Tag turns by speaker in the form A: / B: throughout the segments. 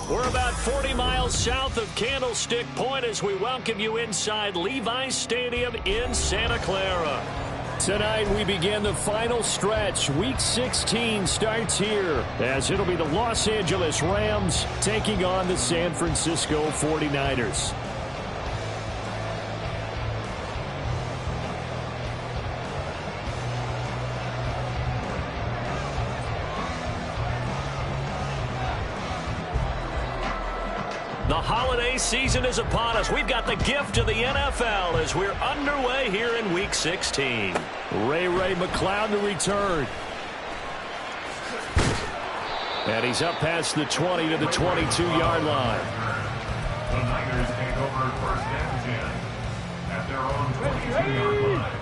A: We're about 40 miles south of Candlestick Point as we welcome you inside Levi's Stadium in Santa Clara. Tonight we begin the final stretch. Week 16 starts here as it'll be the Los Angeles Rams taking on the San Francisco 49ers. The holiday season is upon us. We've got the gift of the NFL as we're underway here in Week 16. Ray McCloud to return. And he's up past the 20 to the 22-yard line.
B: The Niners take over first and 10 at their own 22-yard line.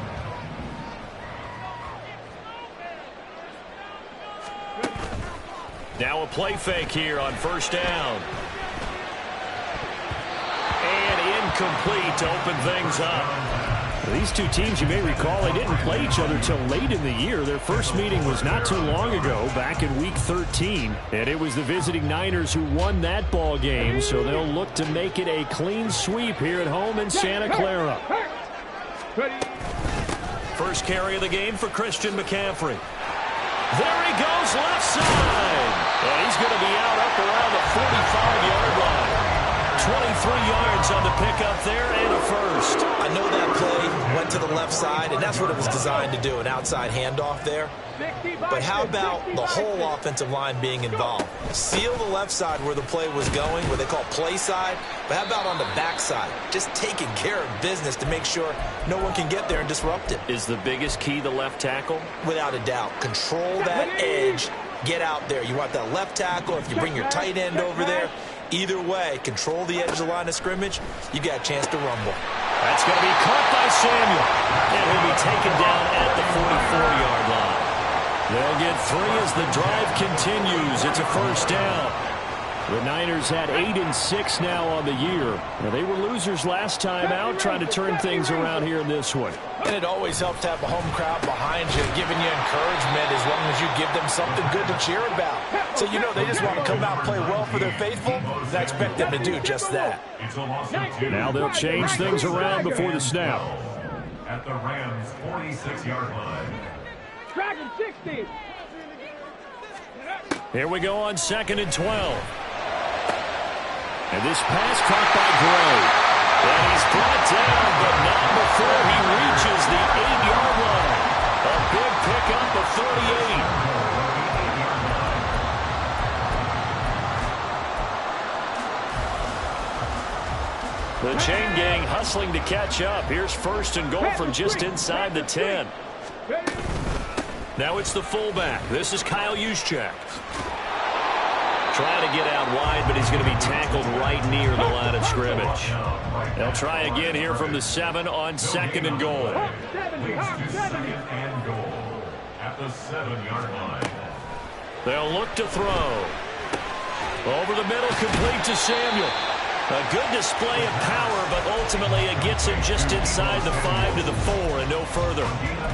A: Now a play fake here on first down. And incomplete to open things up.
C: These two teams, you may recall, they didn't play each other till late in the year. Their first meeting was not too long ago, back in Week 13. And it was the visiting Niners who won that ball game, so they'll look to make it a clean sweep here at home in Santa Clara.
A: First carry of the game for Christian McCaffrey. There he goes, left side. And he's going to be out up around the 45-yard line. 23 yards on the pickup there and a first.
D: I know that play went to the left side, and that's what it was designed to do, an outside handoff there. But how about the whole offensive line being involved? Seal the left side where the play was going, what they call play side. But how about on the back side? Just taking care of business to make sure no one can get there and disrupt it.
A: Is the biggest key the left tackle?
D: Without a doubt. Control that edge. Get out there. You want that left tackle. If you bring your tight end over there, either way, control the edge of the line of scrimmage, you got a chance to rumble.
A: That's going to be caught by Samuel. And he'll be taken down at the 44-yard line. They'll get 3 as the drive continues. It's a first down. The Niners had 8-6 now on the year. Now, they were losers last time out, trying to turn things around here in this one.
E: And it always helps to have a home crowd behind you, giving you encouragement as long as you give them something good to cheer about. So you know they just want to come out and play well for their faithful, and I expect them to do just that.
C: Now they'll change things around before the snap.
B: At the Rams' 46-yard line.
F: Dragon 60.
A: Here we go on 2nd and 12. And this pass caught by Gray. And he's brought down, but not before he reaches the 8-yard line. A big pickup of 38. The chain gang hustling to catch up. Here's 1st and goal from just inside the 10. Now it's the fullback. This is Kyle Juszczyk. Trying to get out wide, but he's going to be tackled right near the line of scrimmage. They'll try again here from the 7 on 2nd and goal.
B: Second and goal at the 7-yard line.
A: They'll look to throw. Over the middle, complete to Samuel. A good display of power, but ultimately it gets him just inside the 5 to the 4 and no further.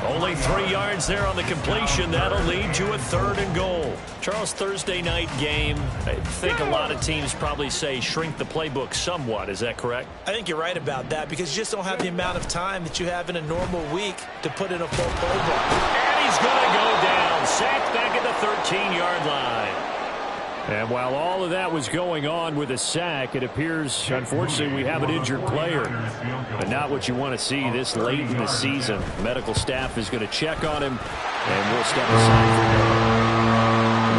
A: Only 3 yards there on the completion. That'll lead to a 3rd and goal. Charles, Thursday night game, I think a lot of teams probably say shrink the playbook somewhat. Is that correct?
D: I think you're right about that because you just don't have the amount of time that you have in a normal week to put in a full playbook.
A: And he's going to go down. Sacked back at the 13-yard line.
C: And while all of that was going on with a sack, it appears, unfortunately, we have an injured player. But not what you want to see this late in the season. The medical staff is going to check on him, and we'll step aside from there.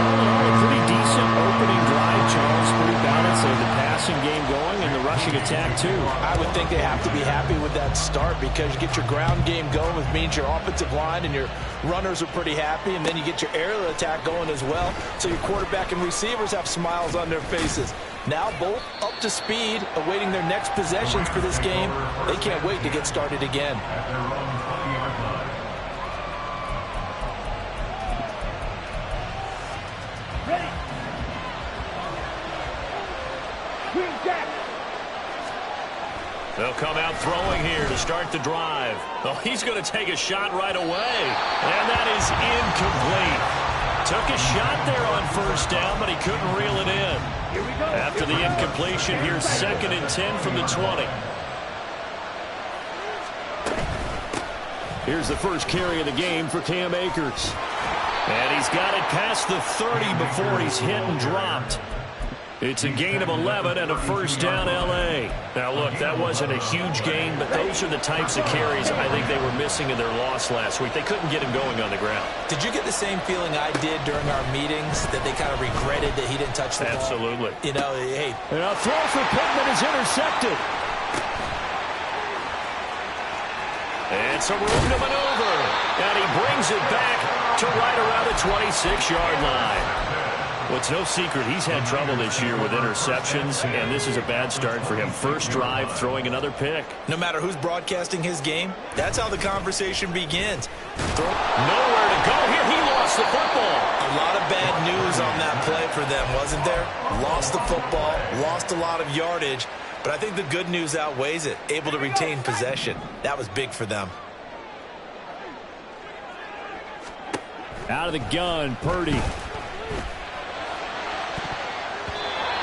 C: All in all, a pretty decent opening drive, Charles. Pretty balanced. They have the passing game going and the rushing attack, too.
E: I would think they have to be happy with that start because you get your ground game going, which means your offensive line and your runners are pretty happy, and then you get your aerial attack going as well, so your quarterback and receivers have smiles on their faces. Now both up to speed, awaiting their next possessions for this game. They can't wait to get started again.
B: At their own 20-yard line.
F: Ready. Green Jack.
A: They'll come out throwing here to start the drive. Oh, he's going to take a shot right away. And that is incomplete. took a shot there on first down, but he couldn't reel it in. After the incompletion, here's 2nd and 10 from the 20.
C: Here's the first carry of the game for Cam Akers.
A: And he's got it past the 30 before he's hit and dropped. It's a gain of 11 and a first down L.A. Now, look, that wasn't a huge gain, but those are the types of carries I think they were missing in their loss last week. They couldn't get him going on the ground.
D: Did you get the same feeling I did during our meetings, that they kind of regretted that he didn't touch the ball?
A: Absolutely.
D: You know, hey.
C: And a throw for Pittman is intercepted.
A: It's a room to maneuver. And he brings it back to right around the 26-yard line. Well, it's no secret he's had trouble this year with interceptions, and this is a bad start for him. First drive, throwing another pick.
D: No matter who's broadcasting his game, that's how the conversation begins.
A: Nowhere to go here. He lost the football.
D: A lot of bad news on that play for them, wasn't there? Lost the football, lost a lot of yardage, but I think the good news outweighs it. Able to retain possession. That was big for them.
C: Out of the gun, Purdy.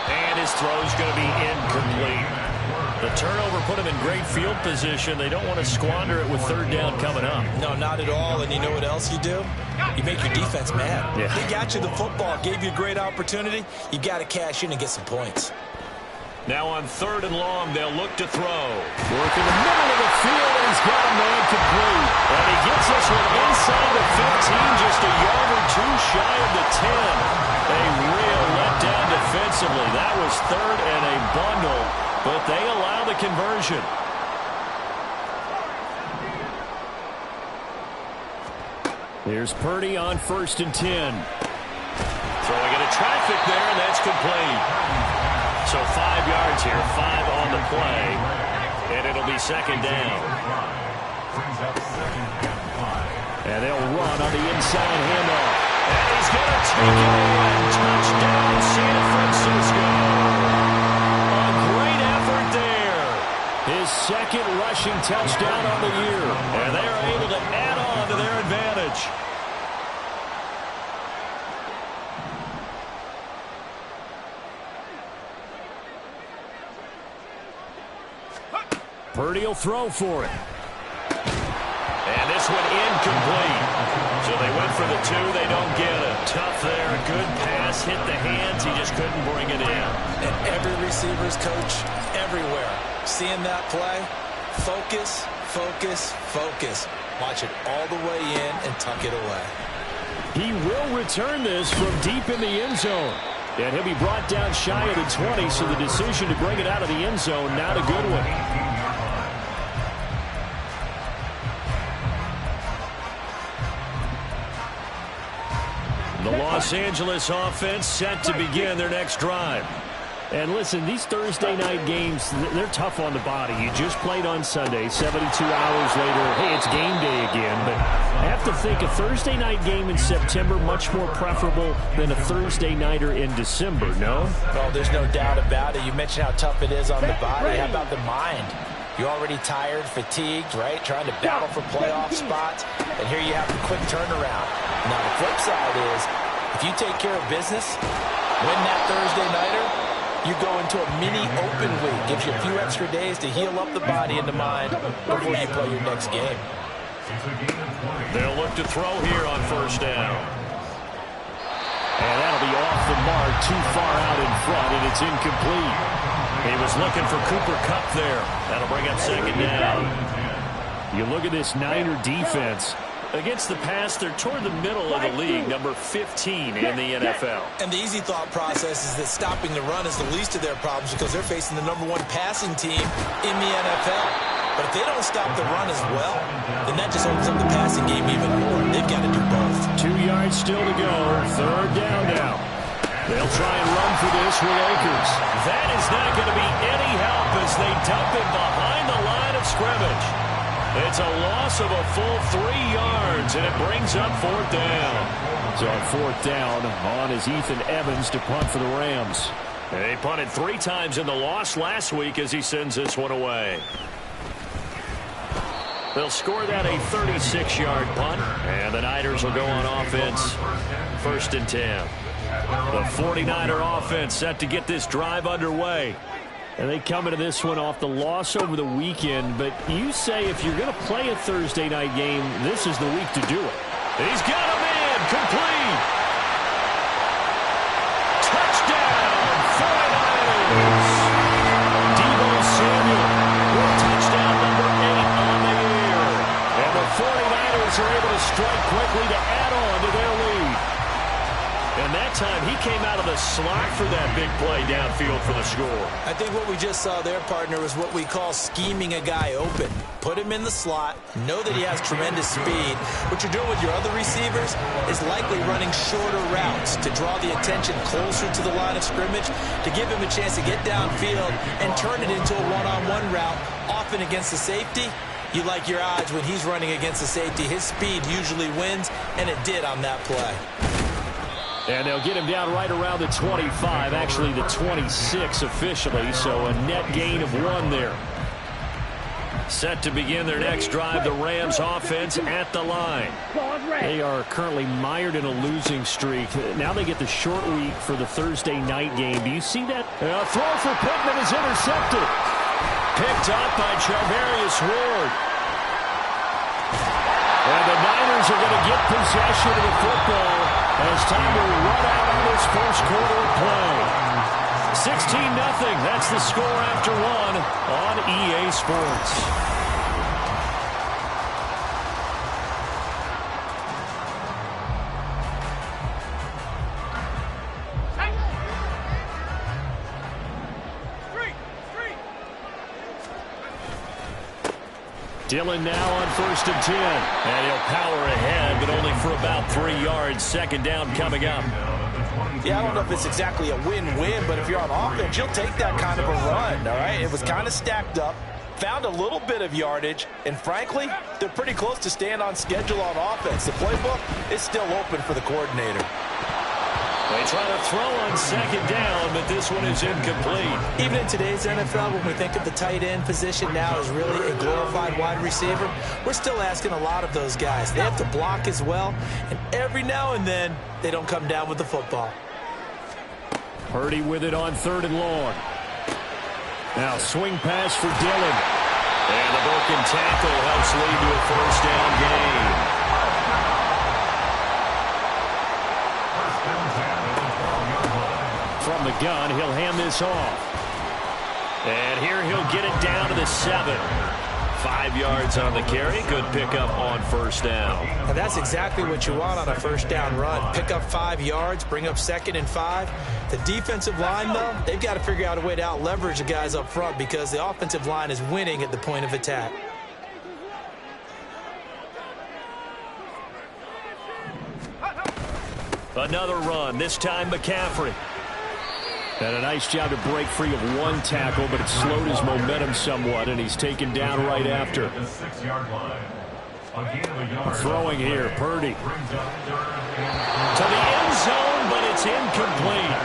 A: And his throw's going to be incomplete. The turnover put him in great field position. They don't want to squander it with third down coming up.
D: No, not at all. And you know what else you do? You make your defense mad.
A: Yeah.
D: They got you the football, gave you a great opportunity. You got to cash in and get some points.
A: Now on 3rd and long, they'll look to throw.
C: Work in the middle of the field, and he's got a man complete.
A: And he gets this one inside the 15, just a yard or two shy of the 10. A real letdown defensively. That was 3rd and a bundle, but they allow the conversion.
C: Here's Purdy on 1st and 10.
A: Throwing into traffic there, and that's complete. So 5 yards here, 5 on the play, and it'll be 2nd down.
C: And they'll run on the inside handoff.
A: And he's going to take it in. Touchdown, San Francisco. A great effort there.
C: His 2nd rushing touchdown on the year.
A: And they are able to add on to their advantage.
C: Purdy will throw for it.
A: And this one incomplete. So they went for the 2. They don't get it. Tough there. Good pass. Hit the hands. He just couldn't bring it in.
D: And every receiver's coach everywhere. Seeing that play, focus, focus, focus. Watch it all the way in and tuck it away.
C: He will return this from deep in the end zone. And he'll be brought down shy of the 20, so the decision to bring it out of the end zone, not a good one. The Los Angeles offense set to begin their next drive. And listen, these Thursday night games, they're tough on the body. You just played on Sunday, 72 hours later, hey, it's game day again. But I have to think a Thursday night game in September much more preferable than a Thursday nighter in December, no?
E: Well, there's no doubt about it. You mentioned how tough it is on the body. How about the mind? You're already tired, fatigued, right? Trying to battle for playoff spots. And here you have the quick turnaround. Now, the flip side is, if you take care of business, win that Thursday nighter, you go into a mini open week. Gives you a few extra days to heal up the body and the mind before you play your next game.
A: They'll look to throw here on 1st down.
C: And that'll be off the mark, too far out in front, and it's incomplete.
A: He was looking for Cooper Kupp there. That'll bring up 2nd down.
C: You look at this Niner defense.
A: Against the pass, they're toward the middle of the league, number 15 in the NFL.
D: And the easy thought process is that stopping the run is the least of their problems because they're facing the #1 passing team in the NFL. But if they don't stop the run as well, then that just opens up the passing game even more. They've got to do both.
C: 2 yards still to go. 3rd down now. They'll try and run for this with Akers.
A: That is not going to be any help as they dump him behind the line of scrimmage. It's a loss of a full 3 yards, and it brings up 4th down.
C: So on 4th down, on is Ethan Evans to punt for the Rams.
A: They punted 3 times in the loss last week as he sends this one away.
C: They'll score that a 36-yard punt, and the Niners will go on offense, 1st and 10. The 49er offense set to get this drive underway. And they come into this one off the loss over the weekend, but you say if you're going to play a Thursday night game, this is the week to do it. He's got a man, complete. Touchdown, 49ers. Deebo Samuel with touchdown number 8 on the year. And the 49ers are able to strike quickly to add on to their lead. And that time, he came out of the slot for that big play downfield for the score.
D: I think what we just saw there, partner, is what we call scheming a guy open. Put him in the slot, know that he has tremendous speed. What you're doing with your other receivers is likely running shorter routes to draw the attention closer to the line of scrimmage, to give him a chance to get downfield and turn it into a one-on-one route, often against the safety. You like your odds when he's running against the safety. His speed usually wins, and it did on that play.
C: And they'll get him down right around the 25, actually the 26 officially, so a net gain of 1 there. Set to begin their next drive, the Rams offense at the line. They are currently mired in a losing streak. Now they get the short week for the Thursday night game. Do you see that? A throw for Pittman is intercepted. Picked up by Charvarius Ward. And the Niners are going to get possession of the football. It's time to run out on this first quarter of play. 16-0. That's the score after 1 on EA Sports. Dillon now on 1st and 10. And he'll power ahead, but only for about 3 yards. 2nd down coming up.
E: Yeah, I don't know if it's exactly a win-win, but if you're on offense, you'll take that kind of a run, all right? It was kind of stacked up, found a little bit of yardage, and frankly, they're pretty close to staying on schedule on offense. The playbook is still open for the coordinator.
A: They try to throw on 2nd down, but this one is incomplete.
D: Even in today's NFL, when we think of the tight end position now as really a glorified wide receiver, we're still asking a lot of those guys. They have to block as well, and every now and then, they don't come down with the football.
C: Purdy with it on 3rd and long. Now swing pass for Dillon.
A: And the broken tackle helps lead to a 1st down gain.
C: From the gun, he'll hand this off. And here he'll get it down to the 7. 5 yards on the carry. Good pickup on 1st down.
D: And that's exactly what you want on a 1st down run. Pick up 5 yards, bring up 2nd and 5. The defensive line, though, they've got to figure out a way to out-leverage the guys up front because the offensive line is winning at the point of attack.
A: Another run, this time McCaffrey.
C: And a nice job to break free of 1 tackle, but it slowed his momentum somewhat, and he's taken down right after. Throwing here, Purdy.
A: To the end zone, but it's incomplete.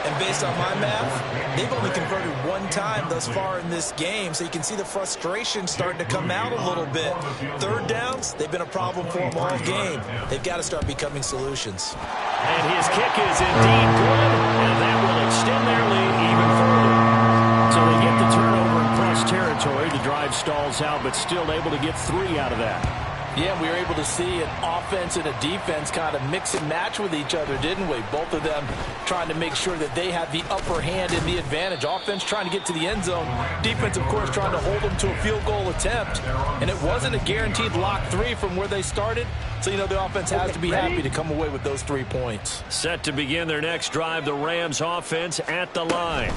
D: And based on my math, they've only converted 1 time thus far in this game, so you can see the frustration starting to come out a little bit. 3rd downs, they've been a problem for them all game. They've got to start becoming solutions.
A: And his kick is indeed good, and that will extend their lead even further.
C: So they get the turnover in plus territory. The drive stalls out, but still able to get 3 out of that.
E: Yeah, we were able to see an offense and a defense kind of mix and match with each other, didn't we? Both of them trying to make sure that they have the upper hand and the advantage. Offense trying to get to the end zone. Defense, of course, trying to hold them to a field goal attempt. And it wasn't a guaranteed lock 3 from where they started. So, you know, the offense has to be happy to come away with those 3 points.
A: Set to begin their next drive, the Rams offense at the line.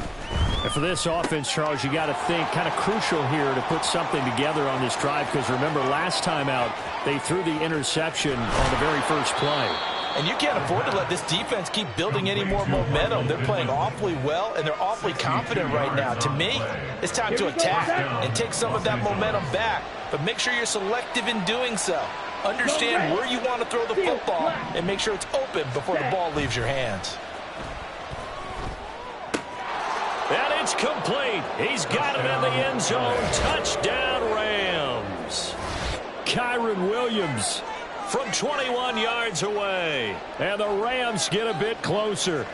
C: And for this offense, Charles, you got to think kind of crucial here to put something together on this drive because remember last time out they threw the interception on the very first play.
E: And you can't afford to let this defense keep building any more momentum. They're playing awfully well, and they're awfully confident right now. To me, it's time to attack and take some of that momentum back, but make sure you're selective in doing so. Understand where you want to throw the football and make sure it's open before the ball leaves your hands.
A: And it's complete. He's got it in the end zone. Touchdown, Rams.
C: Kyron Williams.
A: From 21 yards away.
C: And the Rams get a bit closer.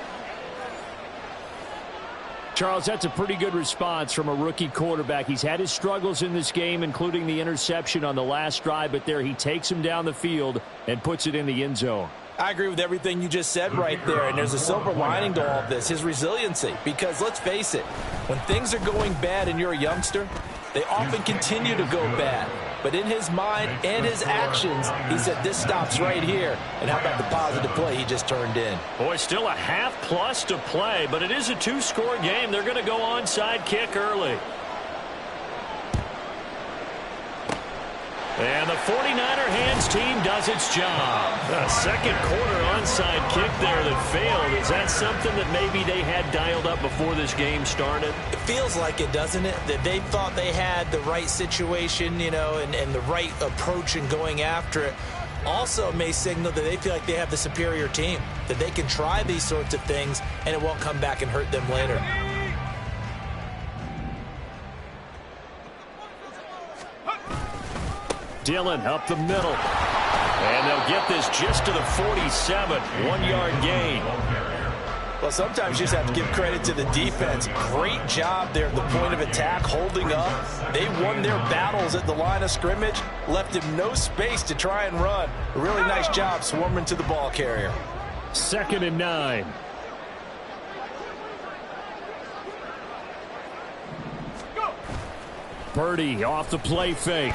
C: Charles, that's a pretty good response from a rookie quarterback. He's had his struggles in this game, including the interception on the last drive, but there he takes him down the field and puts it in the end zone.
E: I agree with everything you just said right there, and there's a silver lining to all of this, his resiliency. Because let's face it, when things are going bad and you're a youngster, they often continue to go bad. But in his mind and his actions, he said, this stops right here. And how about the positive play he just turned in?
A: Boy, still a half plus to play, but it is a two-score game. They're going to go onside kick early. And the 49er hands team does its job. A second quarter onside kick there that failed. Is that something that maybe they had dialed up before this game started?
D: It feels like it, doesn't it? That they thought they had the right situation, you know, and the right approach in going after it. Also may signal that they feel like they have the superior team, that they can try these sorts of things and it won't come back and hurt them later.
C: Dillon up the middle.
A: And they'll get this just to the 47. 1-yard gain.
E: Well, sometimes you just have to give credit to the defense. Great job there at the point of attack, holding up. They won their battles at the line of scrimmage, left him no space to try and run. A really nice job swarming to the ball carrier.
C: 2nd and 9. Purdy off the play fake.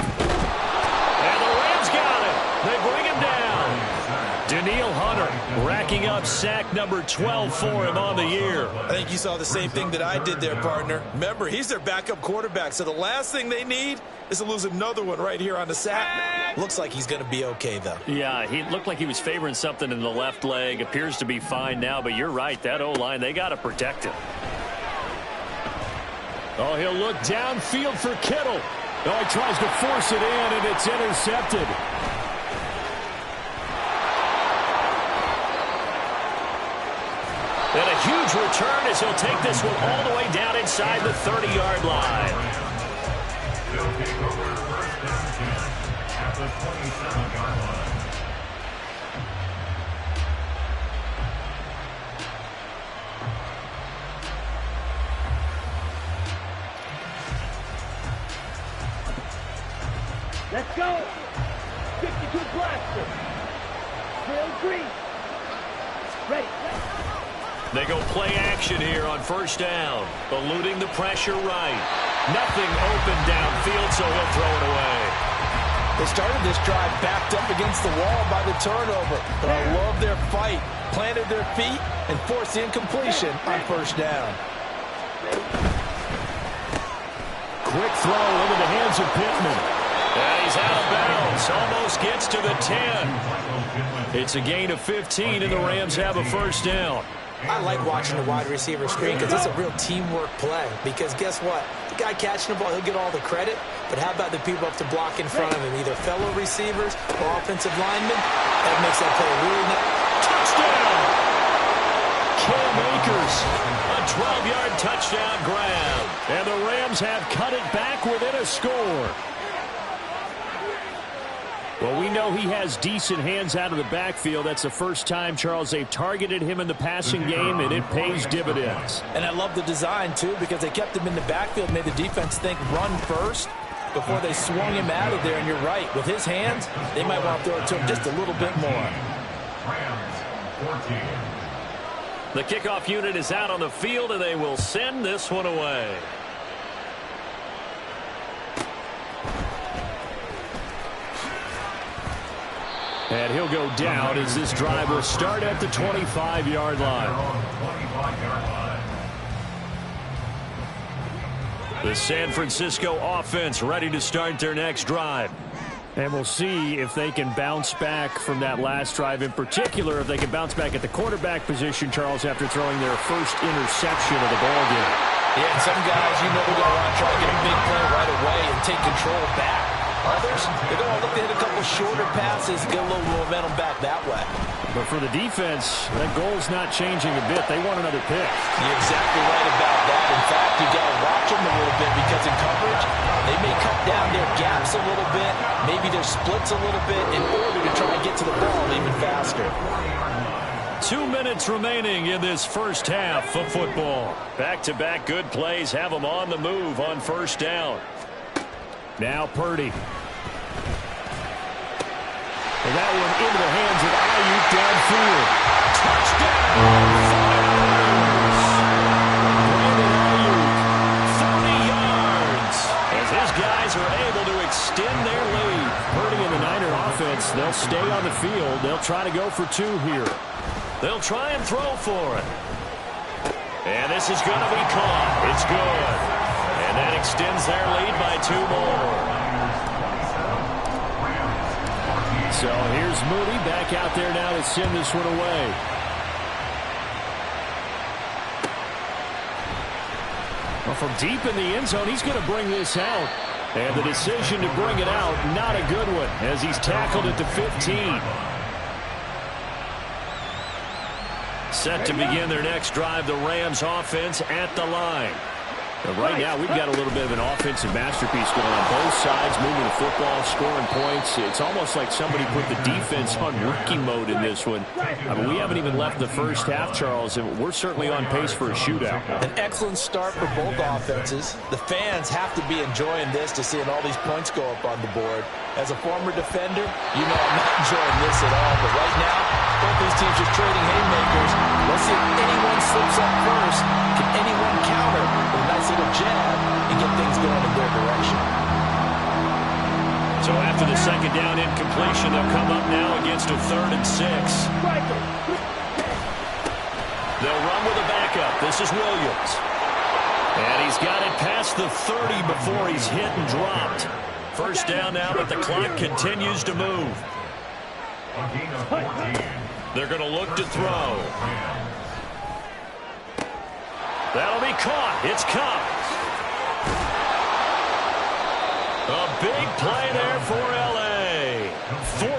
A: And the Rams got him. They bring him down. Danielle Hunter racking up sack number 12 for him on the year.
D: I think you saw the same thing that I did there, partner. Remember, he's their backup quarterback, so the last thing they need is to lose another one right here on the sack. Looks like he's going to be okay, though.
A: Yeah, he looked like he was favoring something in the left leg. Appears to be fine now, but you're right. That O-line, they got to protect him.
C: Oh, he'll look downfield for Kittle. Oh, he tries to force it in, and it's intercepted.
A: And a huge return as he'll take this one all the way down inside the 30-yard line.
B: They'll take over first down at the 27-yard line.
F: Let's go. 52 blaster. Drill green. Ready.
A: They go play action here on first down. Eluding the pressure right. Nothing open downfield, so he'll throw it away.
E: They started this drive backed up against the wall by the turnover. But I love their fight. Planted their feet and forced the incompletion on first down.
C: Quick throw into the hands of Pittman.
A: And he's out of bounds. Almost gets to the 10. It's a gain of 15, and the Rams have a first down.
D: I like watching the wide receiver screen because it's a real teamwork play. Because guess what? The guy catching the ball, he'll get all the credit. But how about the people up to block in front of him, either fellow receivers or offensive linemen? That makes that play really nice.
A: Touchdown! Cam Akers, a 12-yard touchdown grab.
C: And the Rams have cut it back within a score. Well, we know he has decent hands out of the backfield. That's the first time, Charles, they've targeted him in the passing game, and it pays dividends.
E: And I love the design, too, because they kept him in the backfield, made the defense think run first before they swung him out of there. And you're right, with his hands, they might want to throw it to him just a little bit more.
B: Rams 14.
A: The kickoff unit is out on the field, and they will send this one away.
C: And he'll go down as this drive will start at the 25-yard line.
A: The San Francisco offense ready to start their next drive.
C: And we'll see if they can bounce back from that last drive. In particular, if they can bounce back at the quarterback position, Charles, after throwing their first interception of the ballgame.
E: Yeah, and some guys, you know, they're going to want to try to get a big play right away and take control back. Others, they're going to look to hit a couple shorter passes, get a little momentum back that way.
C: But for the defense, that goal's not changing a bit. They want another pick.
E: You're exactly right about that. In fact, you've got to watch them a little bit because in coverage, they may cut down their gaps a little bit. Maybe their split blitz a little bit in order to try and get to the ball even faster.
A: 2 minutes remaining in this first half of football. Back-to-back good plays have them on the move on first down.
C: Now Purdy. And that one into the hands of Ayuk downfield.
A: Touchdown! Brandon Ayuk, 40 yards. As his guys are able to extend their lead.
C: Purdy and the Niner offense, they'll stay on the field. They'll try to go for 2 here.
A: They'll try and throw for it. And this is going to be caught. It's good. And that extends their lead by 2 more.
C: So here's Moody back out there now to send this one away. Well, from deep in the end zone, he's going to bring this out. And the decision to bring it out, not a good one, as he's tackled at the 15.
A: Set to begin their next drive, the Rams offense at the line.
C: But right now, we've got a little bit of an offensive masterpiece going on both sides, moving the football, scoring points. It's almost like somebody put the defense on rookie mode in this one. I mean, we haven't even left the first half, Charles, and we're certainly on pace for a shootout.
E: An excellent start for both offenses. The fans have to be enjoying this to seeing all these points go up on the board. As a former defender, you know I'm not enjoying this at all. But right now, both these teams just trading haymakers. Let's see if anyone slips up first. Can anyone counter with a nice little jab and get things going in their direction?
A: So after the second down incompletion, they'll come up now against a 3rd and 6. They'll run with a backup. This is Williams. And he's got it past the 30 before he's hit and dropped. First down now, but the clock continues to move. They're going to look to throw. That'll be caught. It's caught. A big play there for L.A.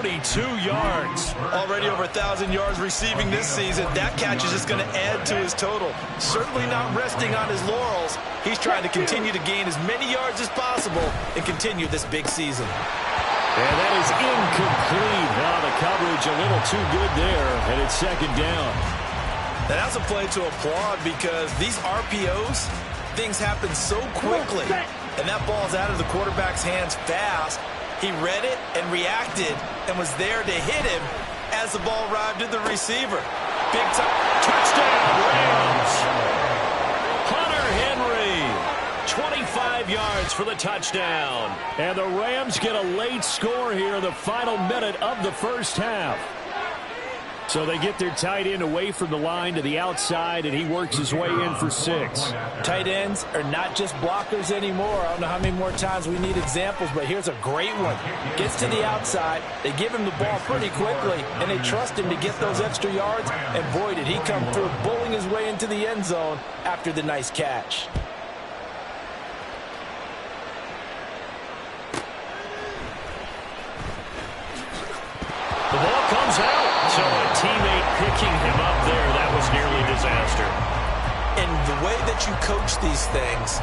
A: 42 yards.
D: Already over 1,000 yards receiving this season. That catch is just going to add to his total. Certainly not resting on his laurels. He's trying to continue to gain as many yards as possible and continue this big season.
C: And that is incomplete. Now the coverage a little too good there, and it's second down.
D: And that's a play to applaud because these RPOs, things happen so quickly. And that ball's out of the quarterback's hands fast. He read it and reacted and was there to hit him as the ball arrived at the receiver. Big time.
A: Touchdown, Rams. Hunter Henry, 25 yards for the touchdown.
C: And the Rams get a late score here in the final minute of the first half. So they get their tight end away from the line to the outside, and he works his way in for 6.
E: Tight ends are not just blockers anymore. I don't know how many more times we need examples, but here's a great one. Gets to the outside, they give him the ball pretty quickly, and they trust him to get those extra yards, and boy, did he come through, bowling his way into the end zone after the nice catch.
A: The ball comes out. So a teammate picking him up there, that was nearly disaster.
D: And the way that you coach these things,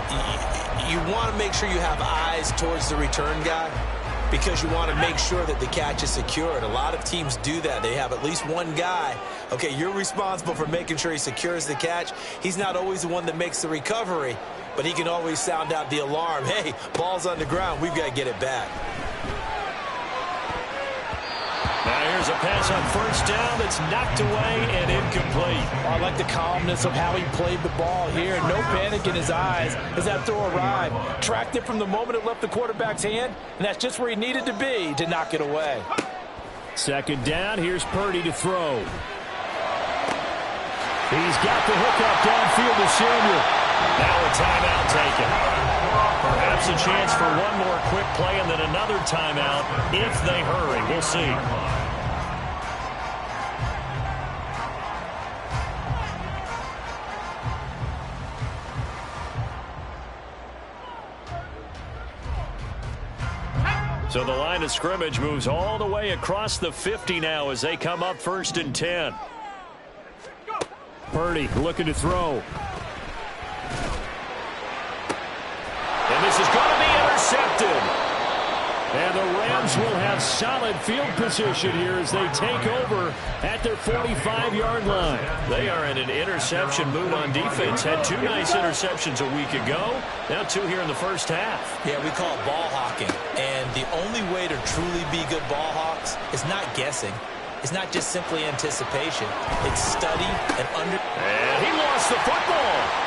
D: you want to make sure you have eyes towards the return guy because you want to make sure that the catch is secured. A lot of teams do that. They have at least one guy. Okay, you're responsible for making sure he secures the catch. He's not always the one that makes the recovery, but he can always sound out the alarm. Hey, ball's on the ground. We've got to get it back.
A: Now here's a pass on first down that's knocked away and incomplete.
E: I like the calmness of how he played the ball here. No panic in his eyes as that throw arrived. Tracked it from the moment it left the quarterback's hand, and that's just where he needed to be to knock it away.
C: Second down, here's Purdy to throw. He's got the hook up downfield to Samuel.
A: Now a timeout taken. Perhaps a chance for one more quick play and then another timeout if they hurry. We'll see. So the line of scrimmage moves all the way across the 50 now as they come up 1st and 10.
C: Purdy looking to throw.
A: And this is going to be intercepted.
C: And the Rams will have solid field position here as they take over at their 45-yard line.
A: They are in an interception mood on defense. Had 2 nice interceptions a week ago. Now 2 here in the first half.
D: Yeah, we call it ball hawking. And the only way to truly be good ball hawks is not guessing. It's not just simply anticipation. It's study and
A: And he lost the football.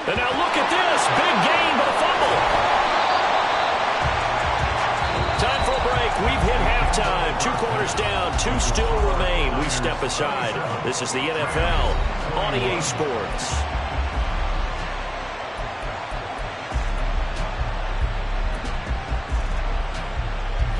A: And now look at this. Big gain, but a fumble. Time for a break. We've hit halftime. 2 quarters down. 2 still remain. We step aside. This is the NFL on EA Sports.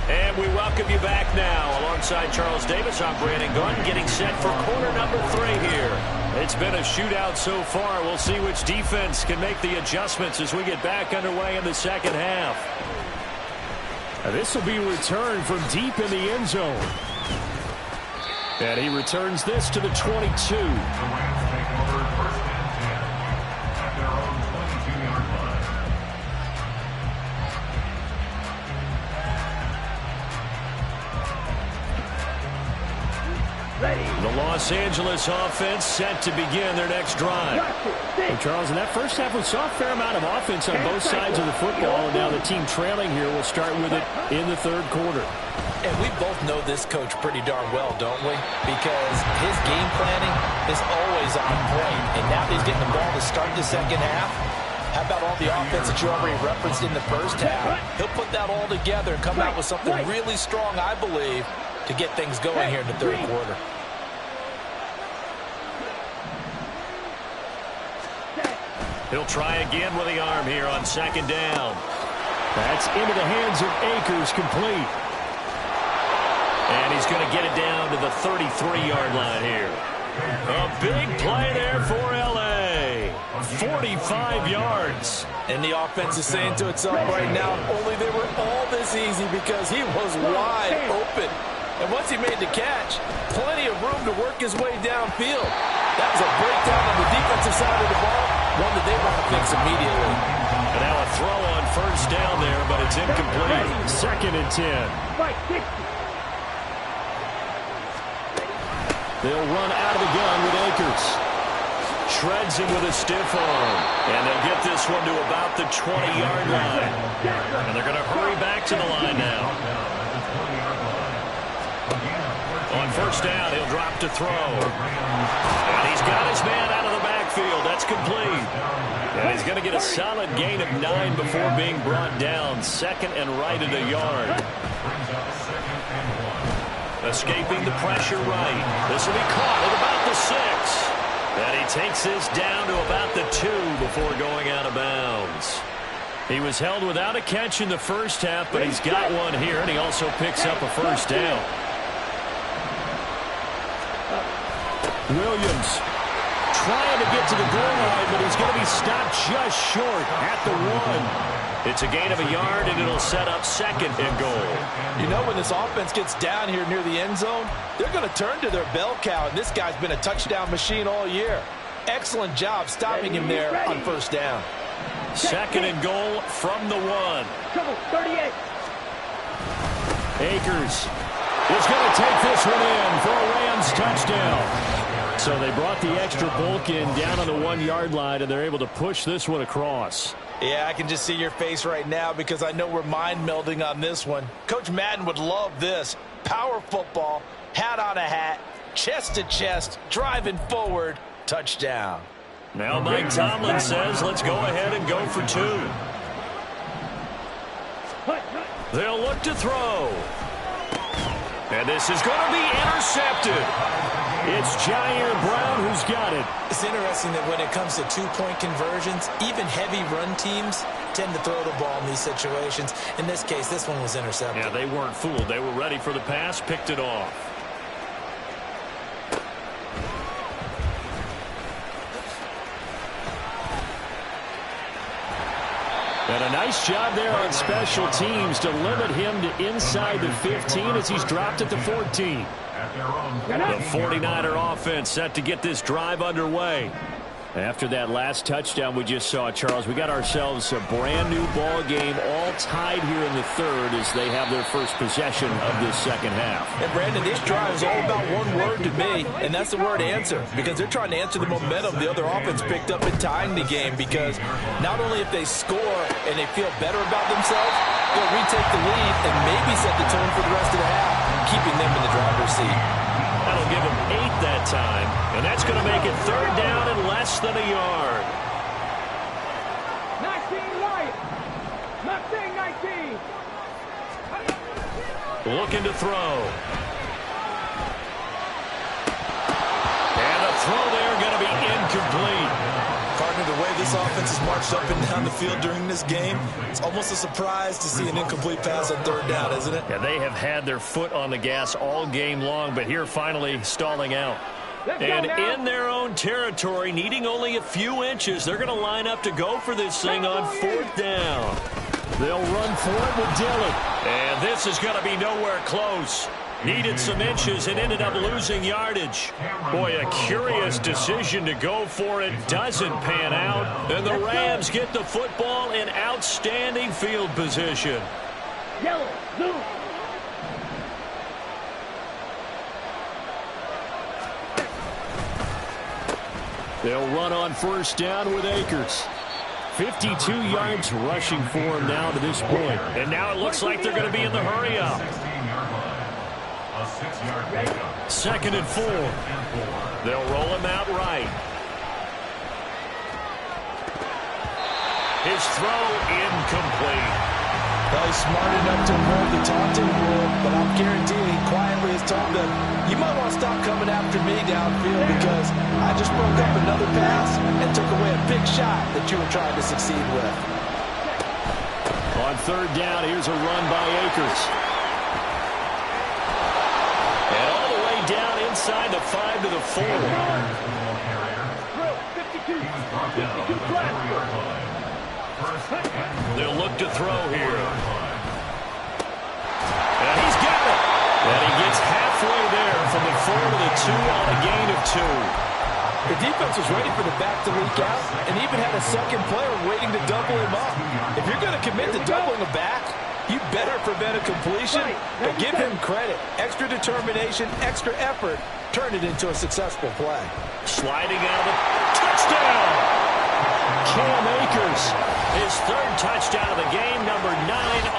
A: And we welcome you back now. Alongside Charles Davis, I'm Brandon Gunn, getting set for quarter number 3 here. It's been a shootout so far. We'll see which defense can make the adjustments as we get back underway in the second half.
C: This will be returned from deep in the end zone. And he returns this to the 22.
B: The Rams take over first and 10 at their own 22-yard line.
F: Ready.
C: The Los Angeles offense set to begin their next drive. Hey, Charles, in that first half, we saw a fair amount of offense on both sides of the football, and now the team trailing here will start with it in the third quarter.
E: And we both know this coach pretty darn well, don't we? Because his game planning is always on point. And now that he's getting the ball to start the second half, how about all the offense that you already referenced in the first half? He'll put that all together and come out with something really strong, I believe, to get things going here in the third quarter.
A: He'll try again with the arm here on second down.
C: That's into the hands of Akers, complete.
A: And he's going to get it down to the 33-yard line here. A big play there for L.A. 45 yards.
E: And the offense is saying to itself right now, only they were all this easy because he was wide open. And once he made the catch, plenty of room to work his way downfield. That was a breakdown on the defensive side of the ball, one that they want to fix immediately.
A: And now a throw on first down there, but it's incomplete.
C: Second and 10.
F: Right, 60.
C: They'll run out of the gun with Akers.
A: Shreds him with a stiff arm. And they'll get this one to about the 20-yard line. And they're going to hurry back to the line now. On first down, he'll drop to throw. And he's got his man out of the backfield. That's complete. And he's going to get a solid gain of 9 before being brought down. Second and right at a yard. Escaping the pressure right. This will be caught at about the 6. And he takes this down to about the 2 before going out of bounds.
C: He was held without a catch in the first half, but he's got one here, and he also picks up a first down. Williams trying to get to the goal line, but he's going to be stopped just short at the 1.
A: It's a gain of a yard, and it'll set up second and goal.
E: You know, when this offense gets down here near the end zone, they're going to turn to their bell cow, and this guy's been a touchdown machine all year. Excellent job stopping him there on first down.
A: Second and goal from the 1.
F: Trouble, 38.
C: Akers is going to take this one in for a Rams touchdown. So they brought the extra bulk in down on the 1-yard line, and they're able to push this one across.
E: Yeah, I can just see your face right now because I know we're mind-melding on this one. Coach Madden would love this. Power football, hat on a hat, chest to chest, driving forward, touchdown.
A: Now Mike Tomlin says, let's go ahead and go for 2. They'll look to throw. And this is going to be intercepted.
C: It's Jair Brown who's got it.
D: It's interesting that when it comes to 2-point conversions, even heavy run teams tend to throw the ball in these situations. In this case, this one was intercepted.
A: Yeah, they weren't fooled. They were ready for the pass, picked it off.
C: And a nice job there on special teams to limit him to inside the 15 as he's dropped at the 14.
A: The 49er offense set to get this drive underway.
C: After that last touchdown we just saw, Charles, we got ourselves a brand new ball game, all tied here in the third as they have their first possession of this second half.
E: And Brandon, this drive is all about one word to me, and that's the word answer, because they're trying to answer the momentum the other offense picked up in tying the game, because not only if they score and they feel better about themselves, they'll retake the lead and maybe set the tone for the rest of the half, keeping them in the driver's seat.
A: That'll give him 8 that time, and that's going to make it third down and less than a yard.
F: 19 right. Not saying 19.
A: Looking to throw. And the throw there going to be incomplete.
D: Partner, the way this offense has marched up and down the field during this game, it's almost a surprise to see an incomplete pass on third down, isn't it?
A: Yeah, they have had their foot on the gas all game long, but here finally stalling out. And in their own territory, needing only a few inches, they're going to line up to go for this thing on fourth down.
C: They'll run for it with Dillon.
A: And this is going to be nowhere close. Needed some inches and ended up losing yardage. Boy, a curious decision to go for it. Doesn't pan out. And the Rams get the football in outstanding field position.
F: Yellow, blue.
C: They'll run on first down with Akers. 52 yards rushing for him now to this point.
A: And now it looks like they're going to be in the hurry up. 2nd and 4. They'll roll him out right. His throw incomplete.
E: Well, he's smart enough to avoid the taunting rule, but I'm guaranteeing he quietly has told them, you might want to stop coming after me downfield because I just broke up another pass and took away a big shot that you were trying to succeed with.
C: On third down, here's a run by Akers.
A: And all the way down inside the 5 to the 4.
F: 52 blast.
A: They'll look to throw here. And he's got it. And he gets halfway there from the 4 to the 2 on a gain of 2.
E: The defense was ready for the back to leak out and even had a second player waiting to double him up. If you're going to commit to doubling a back, you better prevent a completion, but give him credit. Extra determination, extra effort, turn it into a successful play.
A: Sliding out of the touchdown.
C: Cam Akers.
A: His third touchdown of the game, number 9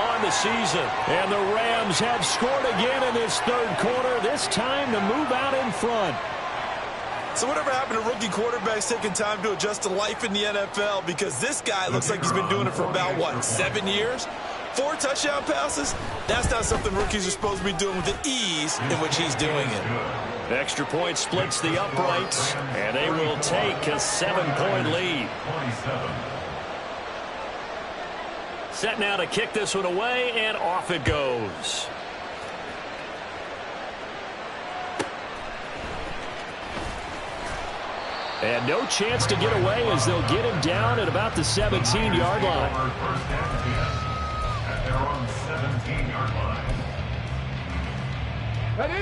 A: on the season.
C: And the Rams have scored again in this third quarter, this time to move out in front.
D: So whatever happened to rookie quarterbacks taking time to adjust to life in the NFL? Because this guy looks like he's been doing it for about, what, 7 years? 4 touchdown passes? That's not something rookies are supposed to be doing with the ease in which he's doing it.
A: Extra point splits the uprights, and they will take a 7-point lead. Set now to kick this one away, and off it goes.
C: And no chance to get away as they'll get him down at about the 17-yard line.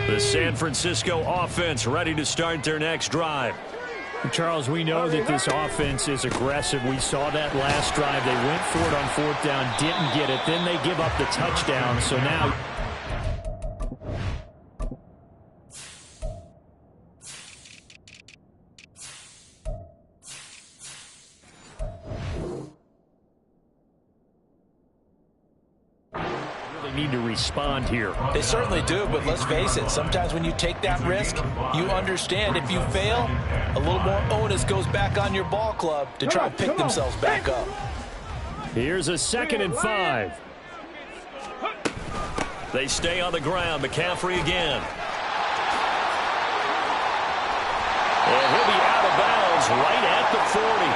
A: The San Francisco offense ready to start their next drive.
C: Charles, we know that this offense is aggressive. We saw that last drive. They went for it on fourth down, didn't get it. Then they give up the touchdown. So now need to respond here.
E: They certainly do, but let's face it, sometimes when you take that risk, you understand if you fail, a little more onus goes back on your ball club to try and pick themselves back up.
C: Here's a 2nd and 5.
A: They stay on the ground. McCaffrey again. And he'll be out of bounds right at the 40.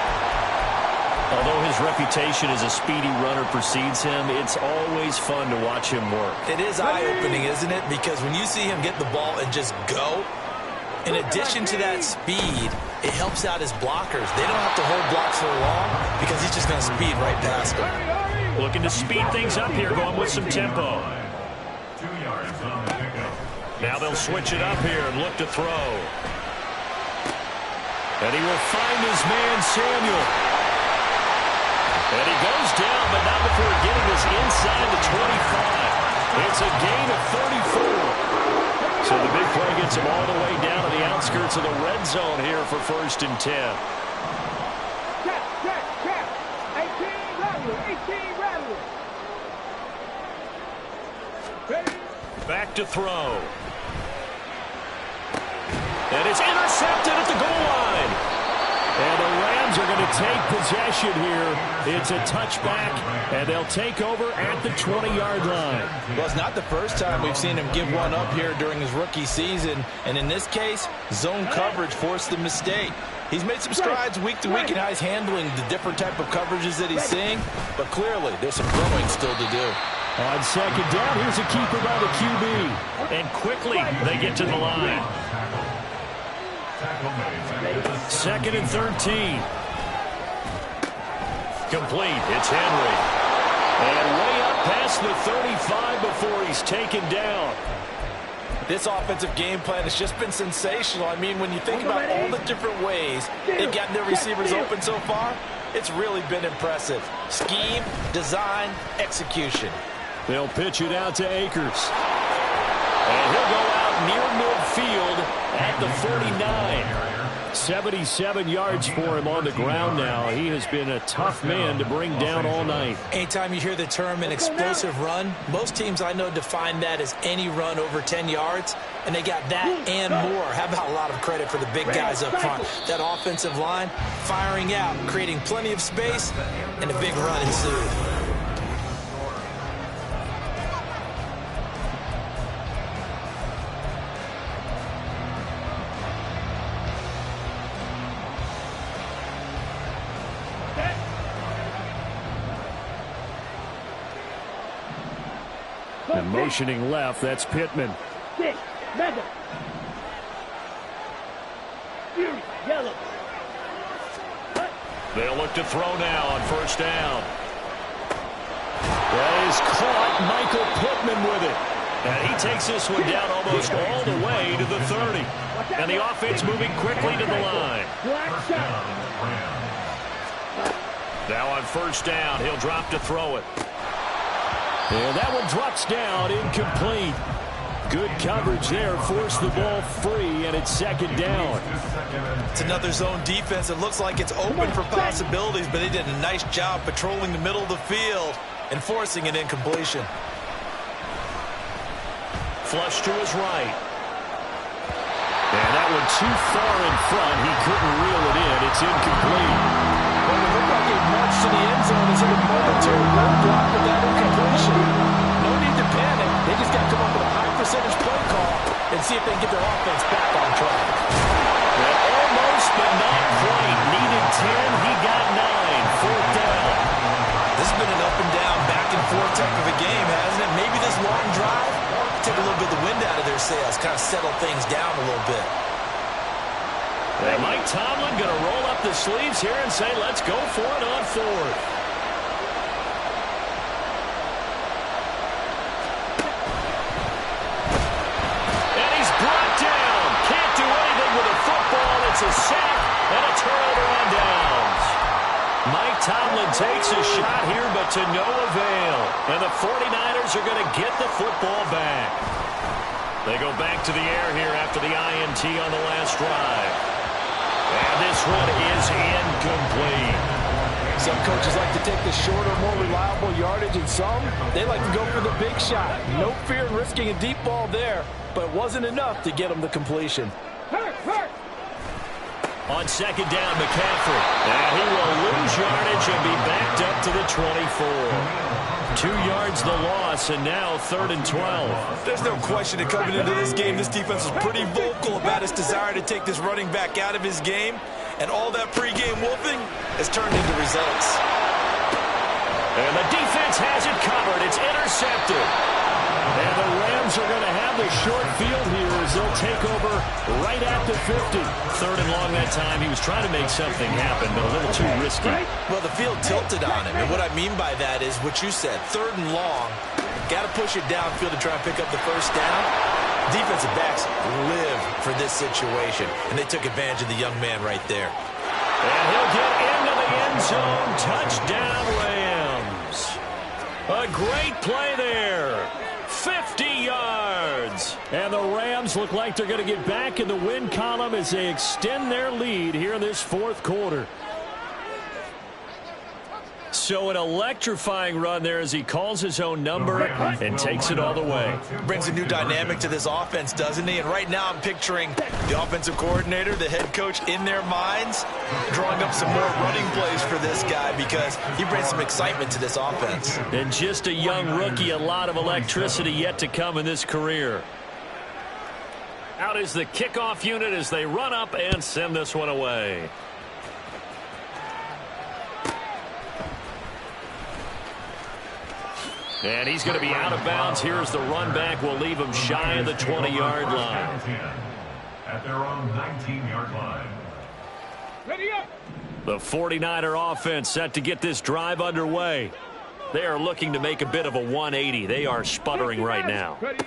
A: Although his reputation as a speedy runner precedes him, it's always fun to watch him work.
D: It is eye-opening, isn't it? Because when you see him get the ball and just go, in addition to that speed, it helps out his blockers. They don't have to hold blocks for long because he's just going to speed right past them.
A: Looking to speed things up here, going with some tempo.
B: 2 yards on the pickup.
A: Now they'll switch it up here and look to throw. And he will find his man, Samuel. And he goes down, but not before getting this inside the 25. It's a gain of 34. So the big play gets him all the way down to the outskirts of the red zone here for 1st and 10.
F: Check. 18 Rattler.
A: Back to throw. And it's intercepted at the goal line. And the Rams are going to take possession here. It's a touchback, and they'll take over at the 20-yard line.
E: Well, it's not the first time we've seen him give one up here during his rookie season. And in this case, zone coverage forced the mistake. He's made some strides week to week in how he's handling the different type of coverages that he's seeing. But clearly, there's some growing still to do.
A: On 2nd down, here's a keeper by the QB. And quickly, they get to the line. 2nd and 13. Complete. It's Henry. And way up past the 35 before he's taken down.
E: This offensive game plan has just been sensational. I mean, when you think about all the different ways they've gotten their receivers open so far, it's really been impressive. Scheme, design, execution.
A: They'll pitch it out to Akers. And he'll go out near midfield at the 49. 77 yards for him on the ground now. He has been a tough man to bring down all night.
D: Anytime you hear the term an explosive run, most teams I know define that as any run over 10 yards, and they got that and more. How about a lot of credit for the big guys up front? That offensive line firing out, creating plenty of space, and a big run ensued.
A: And motioning left, that's Pittman.
F: 6, Mega. Fury, yellow.
A: They'll look to throw now on 1st down. That is caught. Michael Pittman with it. And he takes this one down almost all the way to the 30. And the offense moving quickly to the line. Now on 1st down, he'll drop to throw it. And that one drops down, incomplete. Good coverage there, forced the ball free, and it's 2nd down.
D: It's another zone defense. It looks like it's open for possibilities, but they did a nice job patrolling the middle of the field and forcing an incompletion.
A: Flush to his right. And that one too far in front. He couldn't reel it in. It's incomplete.
E: Well, it looked like it marched to the end zone as a momentary roadblock with that incompletion. No need to panic. They just got to come up with a high-percentage play call and see if they can get their offense back on track.
A: Well, almost, but not quite. Needed 10. He got 9. 4th down.
D: This has been an up and down, back and forth type of a game, hasn't it? Maybe this long drive took a little bit of the wind out of their sails, kind of settle things down a little bit.
A: And Mike Tomlin going to roll up the sleeves here and say, let's go for it on 4th. And he's brought down. Can't do anything with a football. It's a sack and a turnover on downs. Mike Tomlin takes a shot here, but to no avail. And the 49ers are going to get the football back. They go back to the air here after the INT on the last drive. And this one is incomplete.
E: Some coaches like to take the shorter, more reliable yardage, and some, they like to go for the big shot. No fear in risking a deep ball there, but it wasn't enough to get them the completion.
F: Hurt.
A: On 2nd down, McCaffrey. And he will lose yardage and be backed up to the 24. 2 yards the loss, and now 3rd and 12.
D: There's no question that coming into this game, this defense was pretty vocal about its desire to take this running back out of his game, and all that pregame wolfing has turned into results.
A: And the defense has it covered. It's intercepted. And the Rams are going to have the short field here as they'll take over right at the 50. 3rd and long that time. He was trying to make something happen, but a little too risky.
D: Well, the field tilted on him, and what I mean by that is what you said. 3rd and long, got to push it downfield to try and pick up the 1st down. Defensive backs live for this situation, and they took advantage of the young man right there.
A: And he'll get into the end zone. Touchdown, Rams. A great play there. 50 yards.
C: And the Rams look like they're going to get back in the win column as they extend their lead here in this fourth quarter.
A: So an electrifying run there as he calls his own number and takes it all the way.
D: Brings a new dynamic to this offense, doesn't he? And right now I'm picturing the offensive coordinator, the head coach in their minds, drawing up some more running plays for this guy because he brings some excitement to this offense.
A: And just a young rookie, a lot of electricity yet to come in this career. Out is the kickoff unit as they run up and send this one away. And he's going to be out of bounds. Here's the run back. We'll leave him shy of the 20-yard line.
B: At their own 19-yard line.
F: Ready up.
A: The 49er offense set to get this drive underway. They are looking to make a bit of a 180. They are sputtering right now.
F: Ready.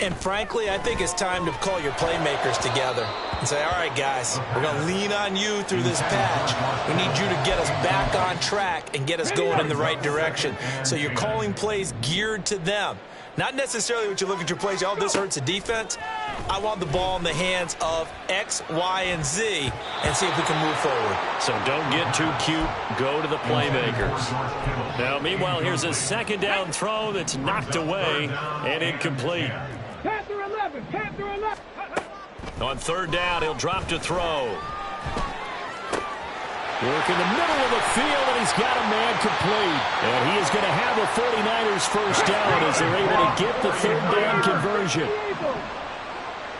D: And frankly, I think it's time to call your playmakers together and say, all right, guys, we're going to lean on you through this patch. We need you to get us back on track and get us going in the right direction. So you're calling plays geared to them. Not necessarily what you look at your plays, oh, this hurts the defense. I want the ball in the hands of X, Y, and Z and see if we can move forward.
A: So don't get too cute. Go to the playmakers. Now, meanwhile, here's a second down throw that's knocked away and incomplete.
F: Panther 11. Panther 11.
A: On third down, he'll drop to throw.
C: Work in the middle of the field, and he's got a man complete. And he is going to have the 49ers first down as they're able to get the third down conversion.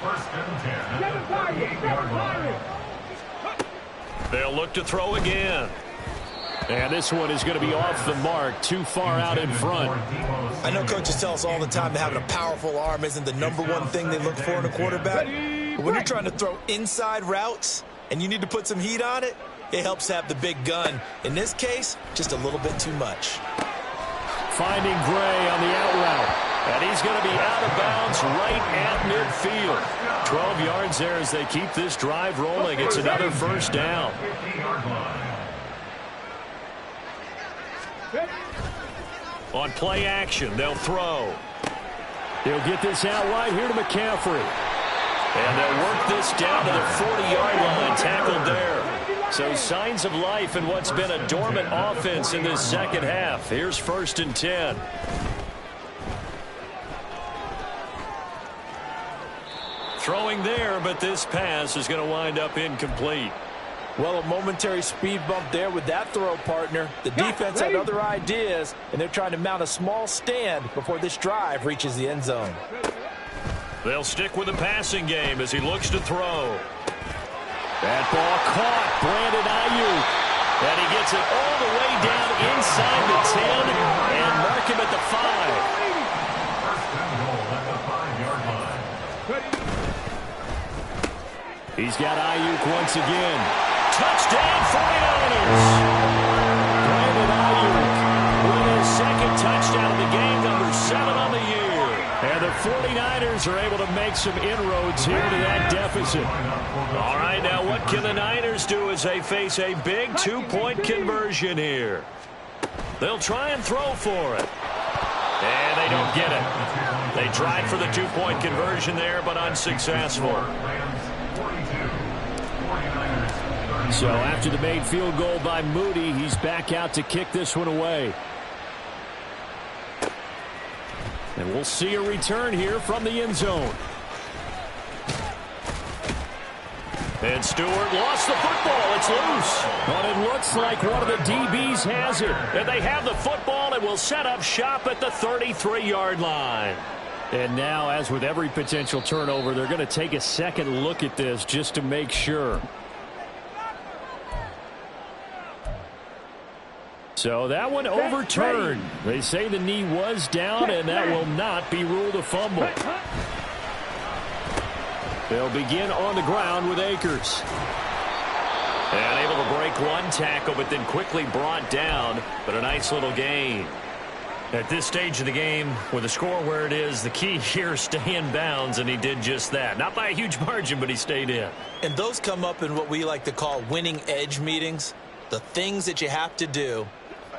B: First and 10 at the 38-yard line.
A: They'll look to throw again.
C: And this one is going to be off the mark, too far out in front.
D: I know coaches tell us all the time that having a powerful arm isn't the number one thing they look for in a quarterback. But when you're trying to throw inside routes and you need to put some heat on it, it helps have the big gun. In this case, just a little bit too much.
C: Finding Gray on the out route.
A: And he's going to be out of bounds right at midfield. 12 yards there as they keep this drive rolling. It's another first down. On play action, they'll throw.
C: They'll get this out wide here to McCaffrey.
A: And they'll work this down to the 40-yard line, tackled there. So signs of life in what's been a dormant offense in this second half. Here's first and 10. Throwing there, but this pass is going to wind up incomplete.
E: Well, a momentary speed bump there with that throw, partner. The defense had other ideas, and they're trying to mount a small stand before this drive reaches the end zone.
A: They'll stick with the passing game as he looks to throw.
C: That ball caught. Brandon Ayuk.
A: And he gets it all the way down inside the 10 and mark him at the 5.
B: First and goal at the 5-yard line.
C: He's got Ayuk once again.
A: Touchdown 49ers.
C: Brandon Ayuk
A: With his second touchdown of the game, number 7 on the year.
C: And the 49ers are able to make some inroads here to that deficit.
A: All right, now what can the Niners do as they face a big 2-point conversion here? They'll try and throw for it. And they don't get it. They tried for the 2-point conversion there, but unsuccessful.
C: So after the made field goal by Moody, he's back out to kick this one away. And we'll see a return here from the end zone.
A: And Stewart lost the football. It's loose.
C: But it looks like one of the DBs has it.
A: And they have the football and will set up shop at the 33-yard line.
C: And now, as with every potential turnover, they're going to take a second look at this just to make sure. So that one overturned. They say the knee was down, and that will not be ruled a fumble. They'll begin on the ground with Akers.
A: And able to break one tackle, but then quickly brought down. But a nice little gain. At this stage of the game, with the score where it is, the key here is stay in bounds, and he did just that. Not by a huge margin, but he stayed in.
D: And those come up in what we like to call winning edge meetings. The things that you have to do,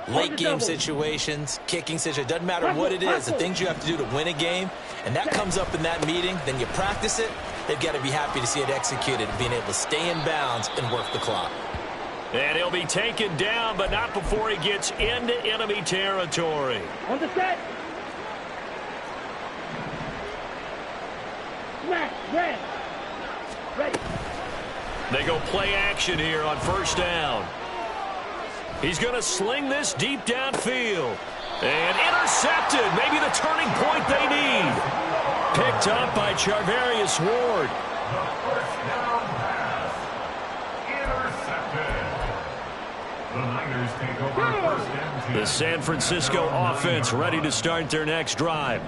D: late game situations, kicking situations, doesn't matter what it is, the things you have to do to win a game, and that comes up in that meeting, then you practice it, they've got to be happy to see it executed, being able to stay in bounds and work the clock.
A: And he'll be taken down, but not before he gets into enemy territory.
F: On the set. Smash. Red. Ready.
A: They go play action here on first down. He's going to sling this deep downfield. And intercepted. Maybe the turning point they need. Picked up by Charvarius Ward.
B: The first down pass. Intercepted. The Niners take over first and 10.
A: The San Francisco offense ready to start their next drive.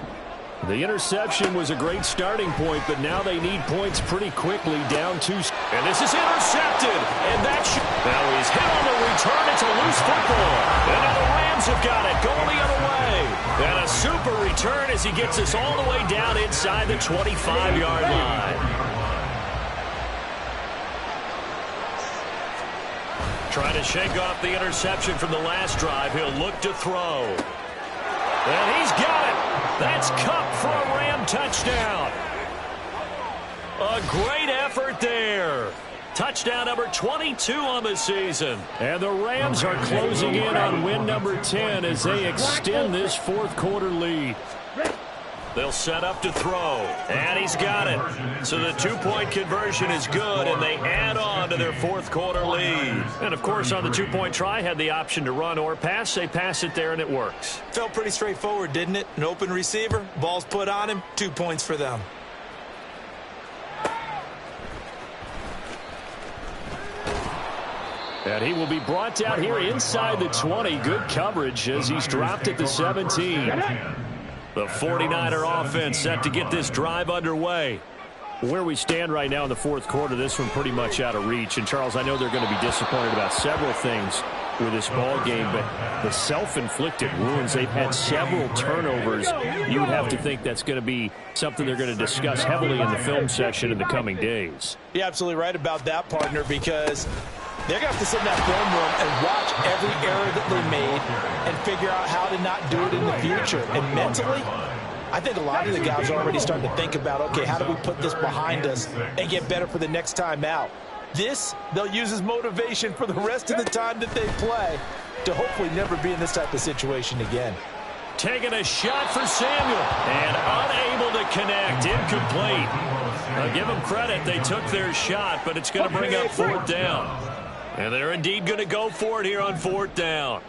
C: The interception was a great starting point, but now they need points pretty quickly, down 2.
A: And this is intercepted. And that now he's hit on the return. It's a loose football. And now the Rams have got it going the other way. And a super return as he gets us all the way down inside the 25-yard line. Trying to shake off the interception from the last drive. He'll look to throw. And he's got it. That's Cup for a Ram touchdown. A great effort there. Touchdown number 22 on the season.
C: And the Rams are closing in on win number 10 as they extend this fourth quarter lead.
A: They'll set up to throw. And he's got it. So the two-point conversion is good, and they add on to their fourth quarter lead. And, of course, on the two-point try, had the option to run or pass. They pass it there, and it works.
D: Felt pretty straightforward, didn't it? An open receiver, ball's put on him, 2 points for them.
C: And he will be brought down here inside the 20. Good coverage as he's dropped at the 17.
A: The 49er offense set to get this drive underway.
C: Where we stand right now in the fourth quarter, this one pretty much out of reach. And, Charles, I know they're going to be disappointed about several things with this ball game, but the self-inflicted wounds, they've had several turnovers. You would have to think that's going to be something they're going to discuss heavily in the film session in the coming days.
E: You're absolutely right about that, partner, because they're going to have to sit in that film room and watch every error that they made and figure out how to not do it in the future. And mentally, I think a lot of the guys are already starting to think about, okay, how do we put this behind us and get better for the next time out? This, they'll use as motivation for the rest of the time that they play to hopefully never be in this type of situation again.
A: Taking a shot for Samuel and unable to connect. Incomplete. I'll give them credit. They took their shot, but it's going to bring up fourth down. And they're indeed going to go for it here on fourth down.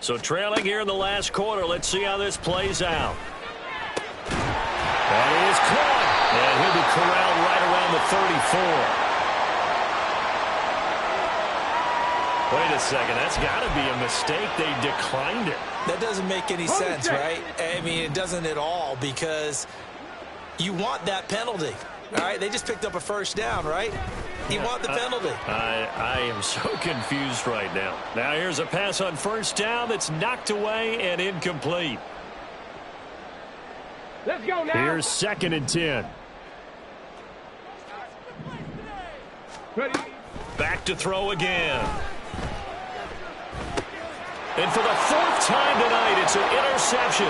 A: So trailing here in the last quarter. Let's see how this plays out. That is caught. And he'll be corralled right around the 34. Wait a second. That's got to be a mistake. They declined it.
D: That doesn't make any sense, right? I mean, it doesn't at all, because you want that penalty. All right, they just picked up a first down, right? You want the penalty.
A: I am so confused right now. Now here's a pass on first down that's knocked away and incomplete.
F: Let's go now.
C: Here's 2nd and 10.
F: Ready.
A: Back to throw again. And for the 4th time tonight, it's an interception.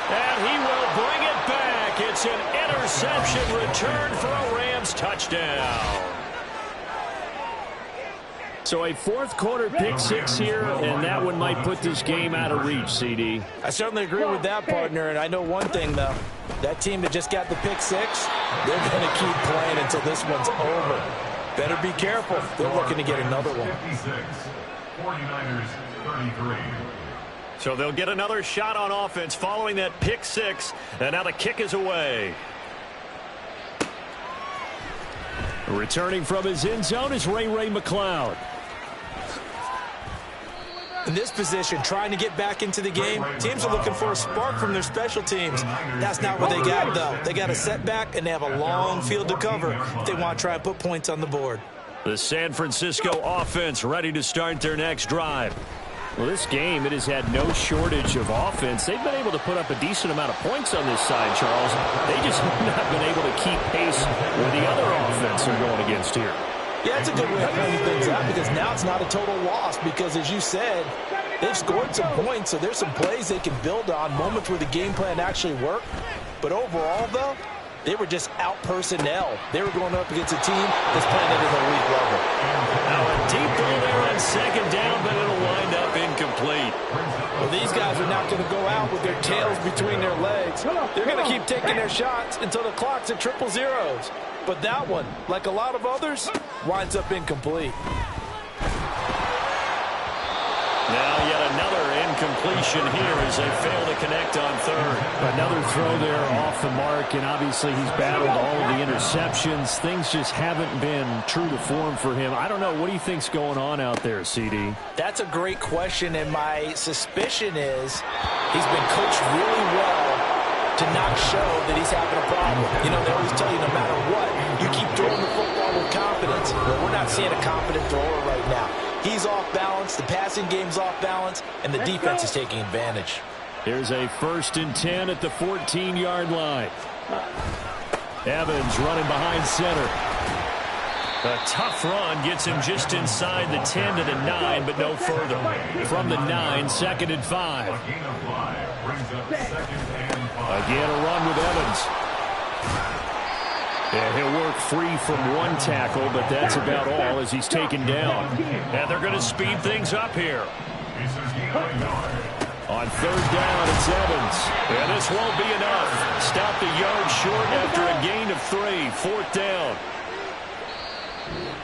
A: And he will bring it back. It's an interception return for a Rams touchdown.
C: So a fourth quarter pick six here, and that one might put this game out of reach, CD.
E: I certainly agree with that, partner, and I know one thing, though. That team that just got the pick six, they're going to keep playing until this one's over. Better be careful. They're looking to get another one.
B: 56, 49ers 33.
A: So they'll get another shot on offense following that pick six, and now the kick is away.
C: Returning from his end zone is Ray McCloud.
D: In this position, trying to get back into the game, teams are looking for a spark from their special teams. That's not what they got, though. They got a setback, and they have a long field to cover if they want to try and put points on the board.
A: The San Francisco offense ready to start their next drive.
C: Well, this game, it has had no shortage of offense. They've been able to put up a decent amount of points on this side, Charles. They just have not been able to keep pace with the other offense they're going against here.
E: Yeah, it's a good way of playing things out because now it's not a total loss because, as you said, they've scored some points, so there's some plays they can build on, moments where the game plan actually worked. But overall, though, they were just out-personnel. They were going up against a team that's playing at an elite level.
A: Now a deep ball there on second down, but it'll wind up incomplete.
E: Well, these guys are not going to go out with their tails between their legs. They're going to keep taking their shots until the clock's at triple zeros. But that one, like a lot of others, winds up incomplete.
C: Now yet another incompletion here as they fail to connect on third. Another throw there off the mark, and obviously he's battled all of the interceptions. Things just haven't been true to form for him. I don't know. What do you think's going on out there, CD?
E: That's a great question, and my suspicion is he's been coached really well to not show that he's having a problem. You know, they always tell you no matter what, you keep throwing the football with confidence. Well, we're not seeing a confident thrower right now. He's off balance, the passing game's off balance, and the defense is taking advantage.
C: Here's a 1st and 10 at the 14-yard line. Evans running behind center.
A: A tough run gets him just inside the 10 to the 9, but no further.
C: From the 9, 2nd and 5.
B: A gain of 5 brings up 2nd and 5.
C: Again, a run with Evans. Yeah, he'll work free from one tackle, but that's about all as he's taken down.
A: And they're going to speed things up here.
C: On 3rd down, it's Evans.
A: And this won't be enough. Stop the yard short after a gain of 3. 4th down.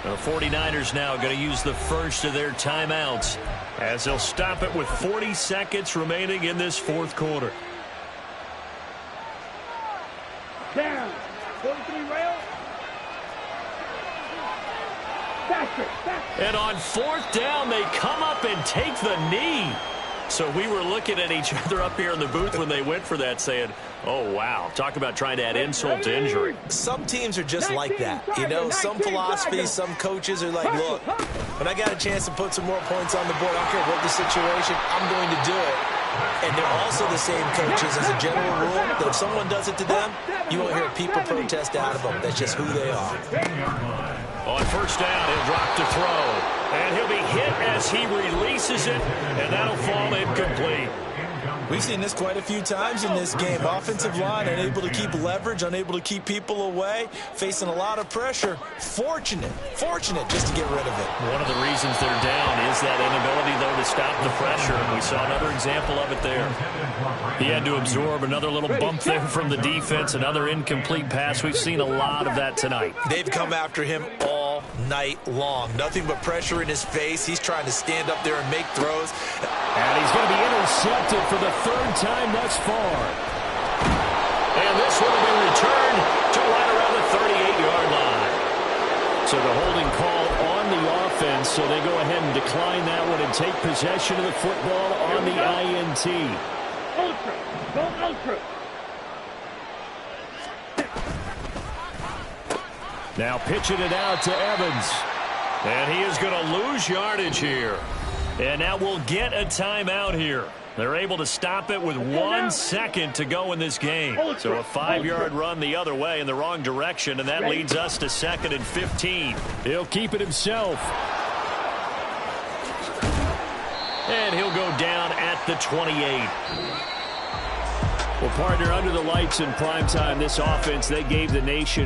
A: The 49ers now going to use the first of their timeouts as they'll stop it with 40 seconds remaining in this 4th quarter.
F: Down. 43 rail. Faster.
A: And on 4th down, they come up and take the knee. So we were looking at each other up here in the booth when they went for that saying, oh, wow, talk about trying to add insult to injury.
D: Some teams are just like that. You know, some philosophies, some coaches are like, look, when I got a chance to put some more points on the board, I don't care what the situation, I'm going to do it. And they're also the same coaches as a general rule that if someone does it to them, you won't hear people protest out of them. That's just who they are.
A: On 1st down, he'll drop to throw. And he'll be hit as he releases it, and that'll fall incomplete.
D: We've seen this quite a few times in this game. Offensive line unable to keep leverage, unable to keep people away, facing a lot of pressure. Fortunate just to get rid of it.
A: One of the reasons they're down is that inability, though, to stop the pressure. We saw another example of it there. He had to absorb another little bump there from the defense, another incomplete pass. We've seen a lot of that tonight.
D: They've come after him all night long. Nothing but pressure in his face. He's trying to stand up there and make throws.
C: And he's going to be intercepted for the 3rd time thus far.
A: And this one will be returned to right around the 38-yard line.
C: So the holding call on the offense, so they go ahead and decline that one and take possession of the football on the INT.
F: Ultra. Go ultra.
C: Now pitching it out to Evans.
A: And he is going to lose yardage here. And now we'll get a timeout here. They're able to stop it with 1 second to go in this game. So a 5-yard run the other way in the wrong direction, and that leads us to 2nd and 15.
C: He'll keep it himself.
A: And he'll go down at the 28.
C: Well, partner, under the lights in primetime, this offense, they gave the nation